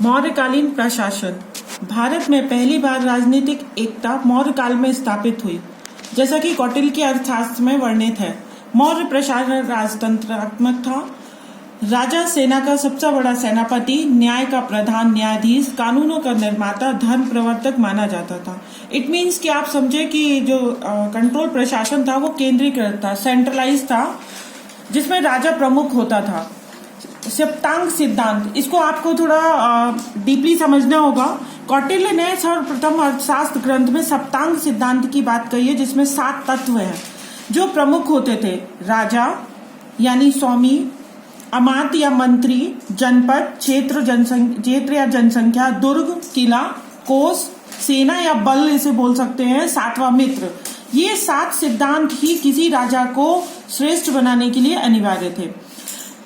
मौर्यकालीन प्रशासन। भारत में पहली बार राजनीतिक एकता मौर्य काल में स्थापित हुई, जैसा कि कौटिल्य के अर्थशास्त्र में वर्णित है। मौर्य प्रशासन राजतंत्रात्मक था। राजा सेना का सबसे बड़ा सेनापति, न्याय का प्रधान न्यायाधीश, कानूनों का निर्माता, धर्म प्रवर्तक माना जाता था। इट मीन्स कि आप समझे कि जो कंट्रोल प्रशासन था वो केंद्रीकृत था, सेंट्रलाइज था, जिसमें राजा प्रमुख होता था। सप्तांग सिद्धांत, इसको आपको थोड़ा डीपली समझना होगा। कौटिल्य ने सर्वप्रथम अर्थशास्त्र ग्रंथ में सप्तांग सिद्धांत की बात कही है, जिसमें 7 तत्व हैं जो प्रमुख होते थे। राजा यानी स्वामी, अमात्य या मंत्री, जनपद, क्षेत्र या जनसंख्या, दुर्ग, किला, कोष, सेना या बल इसे बोल सकते हैं, 7वां मित्र। ये 7 सिद्धांत ही किसी राजा को श्रेष्ठ बनाने के लिए अनिवार्य थे।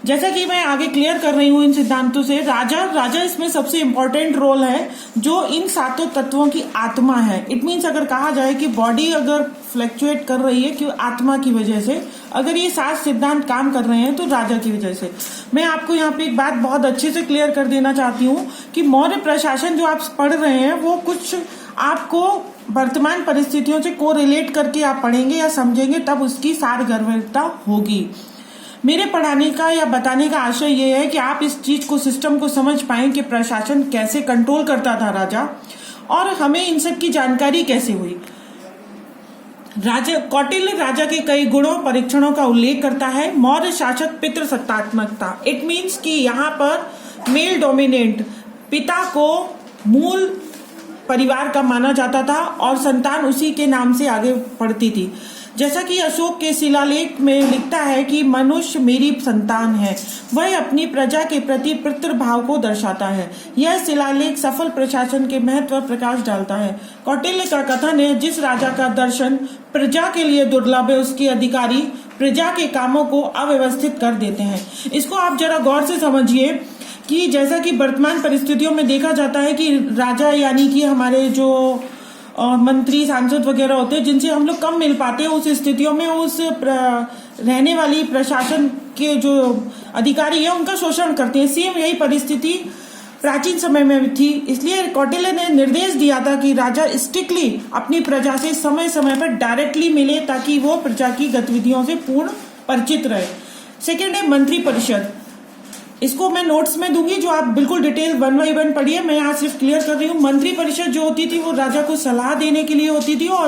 जैसा कि मैं आगे क्लियर कर रही हूं इन सिद्धांतों से, राजा इसमें सबसे इंपॉर्टेंट रोल है, जो इन 7 तत्वों की आत्मा है। इट मीन्स अगर कहा जाए कि बॉडी अगर फ्लक्चुएट कर रही है कि आत्मा की वजह से, अगर ये 7 सिद्धांत काम कर रहे हैं तो राजा की वजह से। मैं आपको यहाँ पे एक बात बहुत अच्छे से क्लियर कर देना चाहती हूँ कि मौर्य प्रशासन जो आप पढ़ रहे हैं वो कुछ आपको वर्तमान परिस्थितियों से कोरिलेट करके आप पढ़ेंगे या समझेंगे, तब उसकी सारगर्भिता होगी। मेरे पढ़ाने का या बताने का आशय ये है कि आप इस चीज को, सिस्टम को समझ पाएं कि प्रशासन कैसे कंट्रोल करता था राजा, और हमें इन सब की जानकारी कैसे हुई। कौटिल्य राजा के कई गुणों, परीक्षणों का उल्लेख करता है। मौर्य शासक पितृसत्तात्मकता, इट मीन्स कि यहाँ पर मेल डोमिनेंट, पिता को मूल परिवार का माना जाता था और संतान उसी के नाम से आगे बढ़ती थी। जैसा कि अशोक के शिलालेख में लिखता है कि मनुष्य मेरी संतान है, वह अपनी प्रजा के प्रति पितृभाव को दर्शाता है। यह शिलालेख सफल प्रशासन के महत्व पर प्रकाश डालता है। कौटिल्य का कथन है, जिस राजा का दर्शन प्रजा के लिए दुर्लभ है, उसके अधिकारी प्रजा के कामों को अव्यवस्थित कर देते हैं। इसको आप जरा गौर से समझिए कि जैसा कि वर्तमान परिस्थितियों में देखा जाता है कि राजा यानी कि हमारे जो मंत्री, सांसद वगैरह होते हैं, जिनसे हम लोग कम मिल पाते हैं, उस स्थितियों में उस रहने वाली प्रशासन के जो अधिकारी है उनका शोषण करते हैं। सेम यही परिस्थिति प्राचीन समय में थी। इसलिए कौटिल्य ने निर्देश दिया था कि राजा स्ट्रिक्टली अपनी प्रजा से समय समय पर डायरेक्टली मिले, ताकि वो प्रजा की गतिविधियों से पूर्ण परिचित रहे। सेकेंड है मंत्री परिषद। इसको मैं नोट्स में दूंगी, जो आप बिल्कुल डिटेल 1 by 1 पढ़िए। मैं यहाँ सिर्फ क्लियर कर रही हूँ। मंत्री परिषद जो होती थी वो राजा को सलाह देने के लिए होती थी और